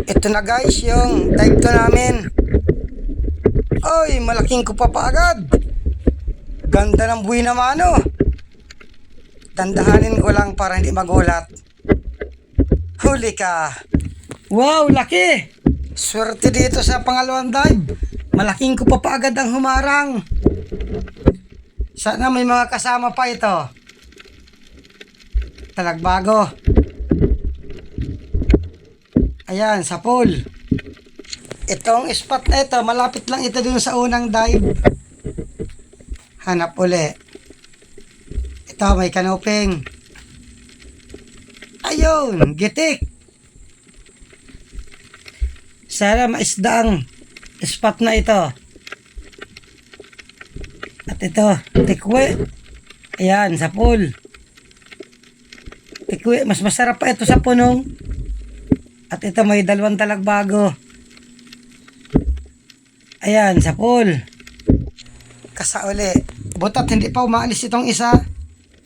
Ito na guys, yung dive to namin. Oy, malaking kupa pa agad. Ganda ng buhay naman oh. Dandahanin ko lang para hindi magulat. Huli ka. Wow, laki. Swerte dito sa pangalawang dive. Malaking kupa pa agad ang humarang. Sana may mga kasama pa ito. Talagbago. Ayan, sa pool. Itong spot na ito, malapit lang ito dun sa unang dive. Hanap uli. Ito, may kanuping. Ayun, gitik. Sana maisda ang spot na ito. At ito, tikwe. Ayan, sa pool. Tikwe, mas masarap pa ito sa punong. At ito, may dalawang talagbago. Ayan, sa pool. Kasa uli. Butat, hindi pa umaalis itong isa.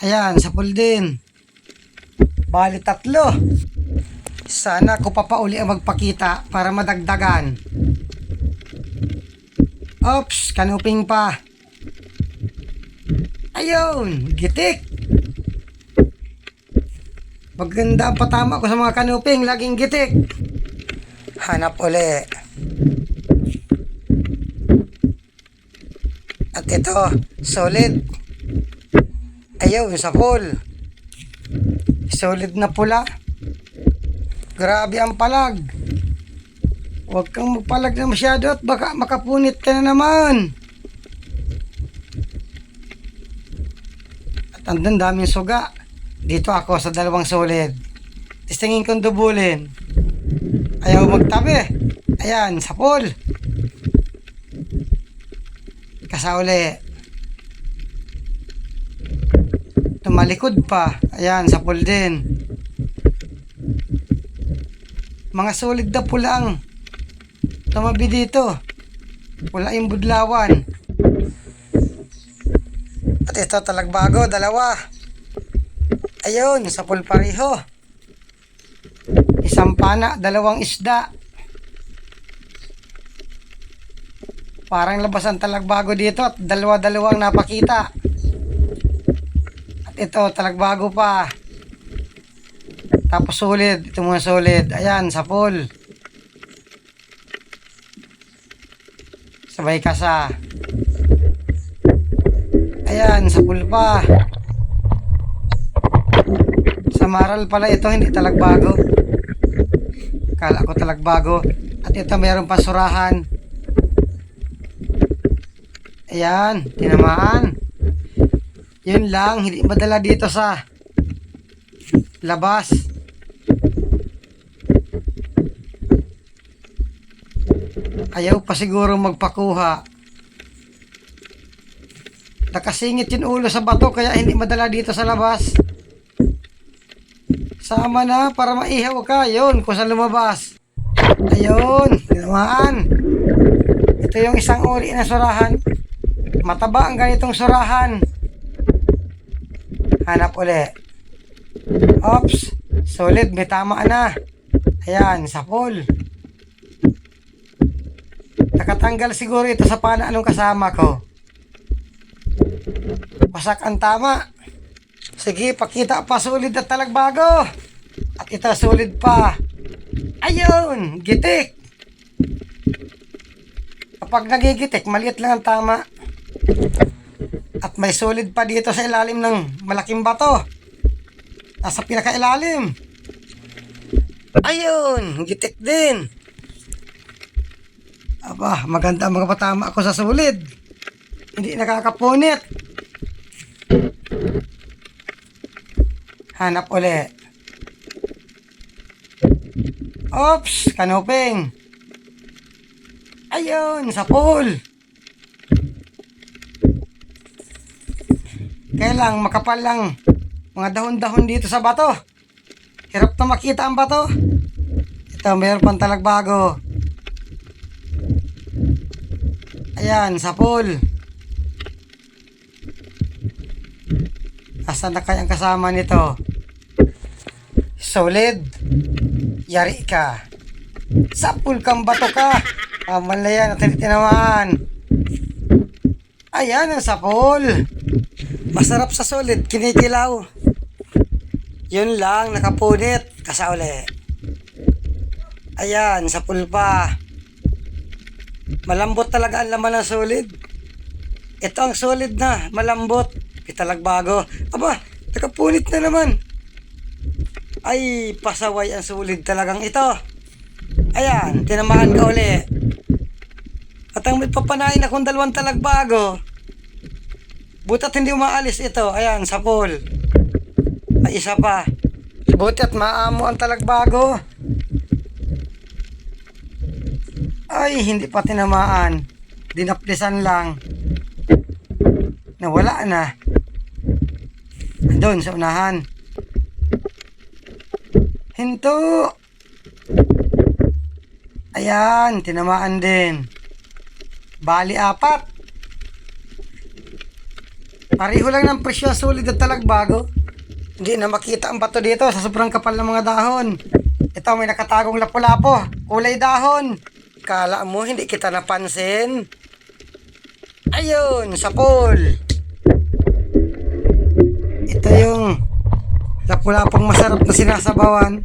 Ayan, sa pool din. Bali, 3. Sana ko pa uli ang magpakita para madagdagan. Oops, kanuping pa. Ayun, gitik. Maganda ang patama ko sa mga kanuping, laging gitik. Hanap uli. At ito, solid. Ayun, sa pool. Solid na pula. Grabe ang palag. Huwag kang magpalag na masyado at baka makapunit ka na naman. At andun daming suga. Dito ako sa 2 solid. Tistingin kong dubulin. Ayaw magtabi. Ayan, sa pool. Kasauli. Tumalikod pa. Ayan, sa pool din. Mga solid na pulang. Tumabi dito. Pula yung budlawan. At ito, talagbago, 2. Ayun, sa pool pareho. Isang pana, 2 isda. Parang labas ang talagbago dito at 2 ang napakita. At ito, talagbago pa. Tapos solid, ito mga solid. Ayan, sa pool. Sabay kasa. Ayan, sa pool pa. Sa maral pala ito, hindi talagbago. Kala ko talagbago. At ito, mayroon pa surahan. Ayan, tinamaan. Yun lang, hindi madala dito sa labas. Ayaw pa siguro magpakuha. Nakasingit yung ulo sa bato kaya hindi madala dito sa labas. Sama na para maihaw ka. Yun, kung saan lumabas. Ayun, tinamaan. Ito yung isang uri na surahan. Mataba ang ganitong surahan. Hanap uli. Oops, solid, may tama na. Ayan, sa pool. Nakatanggal siguro ito sa pana anong kasama ko. Wasak ang tama. Sige, pakita pa, solid at talagbago. At ito, solid pa. Ayun, gitik. Kapag nagigitik, maliit lang ang tama. At may solid pa dito sa ilalim ng malaking bato. Nasa pinakailalim. Ayun, gitik din. Aba, maganda ang mga patama ako sa solid. Hindi nakakapunit. Hanap uli. Oops, kanuping. Ayun, sa pool. Kaya lang, makapal lang mga dahon-dahon dito sa bato. Hirap na makita ang bato. Ito, mayroon pang talagbago. Ayan, sa pool. Asan na kayang kasama nito? Solid. Yari ka. Sapul kang bato ka. Amal na yan, at tinamaan. Ayan ang sapul. Masarap sa solid, kinikilaw. Yun lang, nakapunit. Kasauli. Ayan, sapul pa. Malambot talaga ang laman ng solid. Ito ang solid na, malambot. Pitalagbago. Aba, nakapunit na naman. Ay, pasaway ang solid talagang ito. Ayan, tinamaan ka uli. At ang may papanain akong 2 talagbago. Butat hindi umaalis ito. Ayan, sapol. Ay, isa pa. Buti at maamo ang talagbago. Ay, hindi pa tinamaan. Dinaplisan lang. Nawala na. Doon sa unahan. Hinto. Ayan, tinamaan din. Bali 4. Pareho lang ng presyo solid at talagbago. Hindi na makita ang bato dito sa sobrang kapal ng mga dahon. Ito may nakatagong lapu-lapo. Kulay dahon. Kala mo hindi kita napansin? Ayun, sapol. Ito yung lapu-lapong masarap na sinasabawan.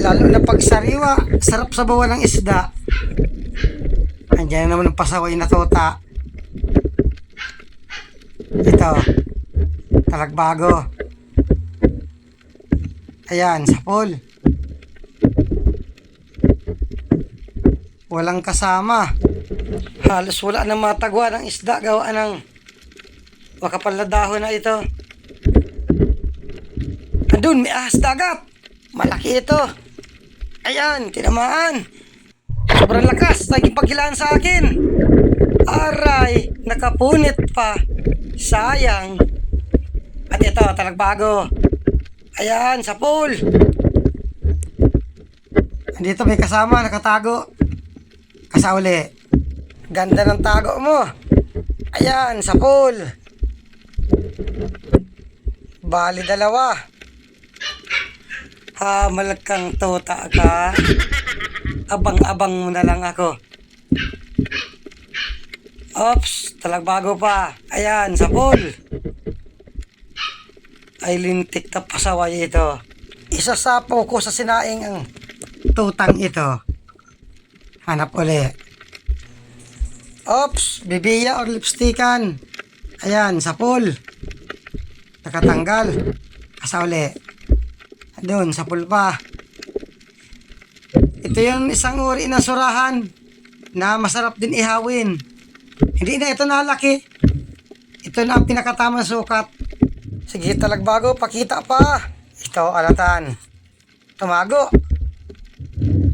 Lalo na pag sariwa, sarap sabawan ng isda. Andiyan na naman ang pasaway na tota. Ito, talagbago. Ayan, sapol. Walang kasama. Halos wala nang matagwa ng isda gawa ng makapal na dahon na ito. Andun, may ahas dagat. Malaki ito. Ayan, tinamaan. Sobrang lakas, nagipaghilaan sa akin. Aray, nakapunit pa. Sayang. At ito, talagbago. Ayan, sapul. Andito may kasama, nakatago. Kasauli. Ganda ng tago mo. Ayan, sapul. Bali 2. Hamal kang tota ka. Abang-abang mo na lang ako. Ops, talagbago pa. Ayan, sapol. Ay, lintik na pasaway ito. Isasapo ko sa sinaing ang tutang ito. Hanap uli. Ops, bibiya or lipstickan. Ayan, sapol. Nakatanggal. Asa uli. Doon, sapol pa. Ito yung isang uri ng surahan na masarap din ihawin. Hindi na ito nalaki. Ito na ang pinakatamang sukat. Sige, talagbago, pakita pa. Ito, alatan. Tumago.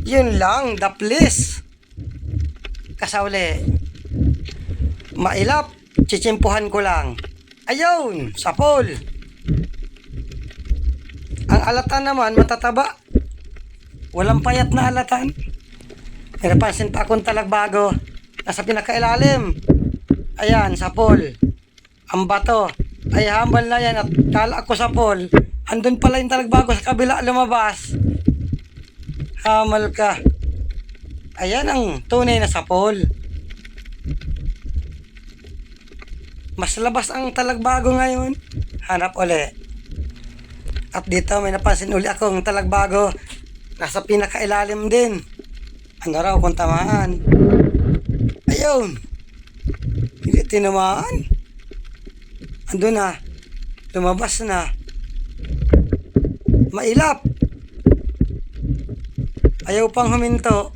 Yun lang, daplis. Kasauli. Mailap, chitsimpuhan ko lang. Ayun, sapol. Ang alatan naman, matataba. Walang payat na alatan. May napansin pa akong talagbago. Nasa pinakailalim. Ayan, sapol. Ang bato. Ay hambal na yan at kala ko sapol. Andun pala yung talagbago sa kabila lumabas. Hamal ka. Ayan ang tunay na sapol. Mas labas ang talagbago ngayon. Hanap uli. At dito may napansin uli akong talagbago. Nasa pinakailalim din. Ano raw kung tamaan? Ayun. Hindi tinamaan. Ando na. Lumabas na. Mailap. Ayaw pang huminto.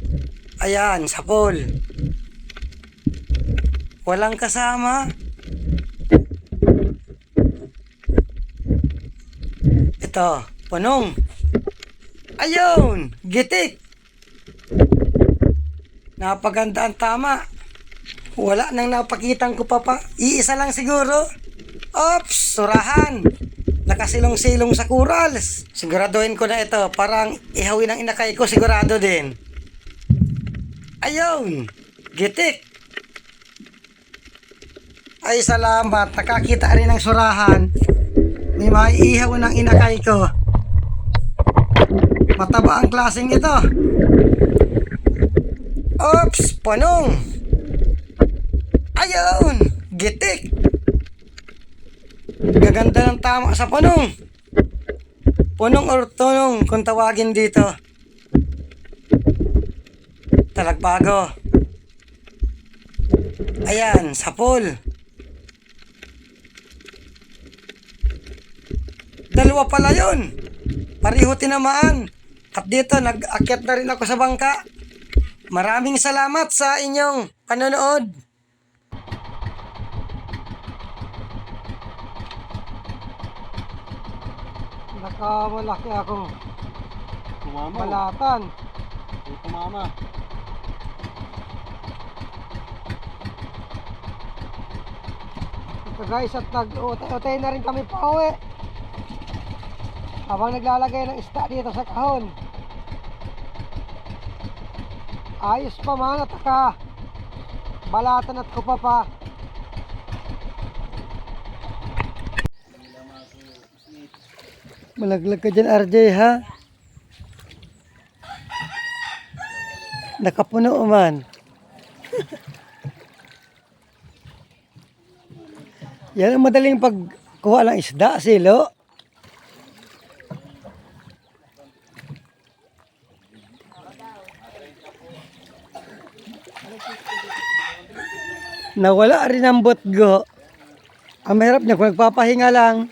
Ayan, sapol. Walang kasama. Ito, punong. Ayun, gitik. Napaganda ang tama. Wala nang napakitang ko pa. Iisa lang siguro. Ops, surahan. Nakasilong-silong sa corals. Siguraduhin ko na ito. Parang ihawin ang inakay ko, sigurado din. Ayun, gitik. Ay, salamat. Nakakita rin ng surahan. May maiihaw ng inakay ko. Mataba ang klaseng ito. Oops! Punong! Ayun! Gitik! Gaganda ng tama sa punong. Punong or tunong kung tawagin dito. Talagbago. Ayan, sapol. Dalawa pala yun. Pareho tinamaan. At dito, nag-akyat na rin ako sa bangka. Maraming salamat sa inyong panonood. Nakamalaki akong Tumama. balatan. Tumama. Ito guys, at nag-utay na rin kami pa uwi. Habang naglalagay ng isda dito sa kahon. Ayos pa man at balatan at kupa pa. Malaglag ka dyan, RJ, ha? Nakapuno man. Yan ang madaling pagkuha ng isda, silo. Nawala rin ang botgo. Ang mahirap niya kung nagpapahinga lang.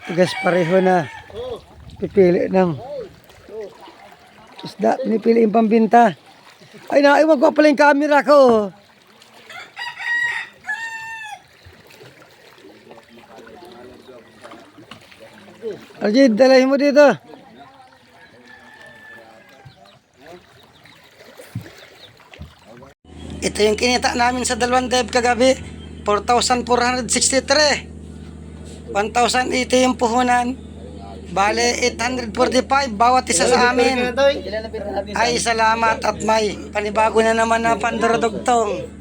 Tigas pareho na. Pipili ng isda. Pinipili yung pambinta. Ay, naiwag ko pala yung camera ko. RJ, dalahin mo dito. Ito yung kinita namin sa dalawang dive kagabi. 4,463. 1,080 yung puhunan. Bale, 845 bawat isa sa amin. Ay, salamat at may panibago na naman na pandaradugtong.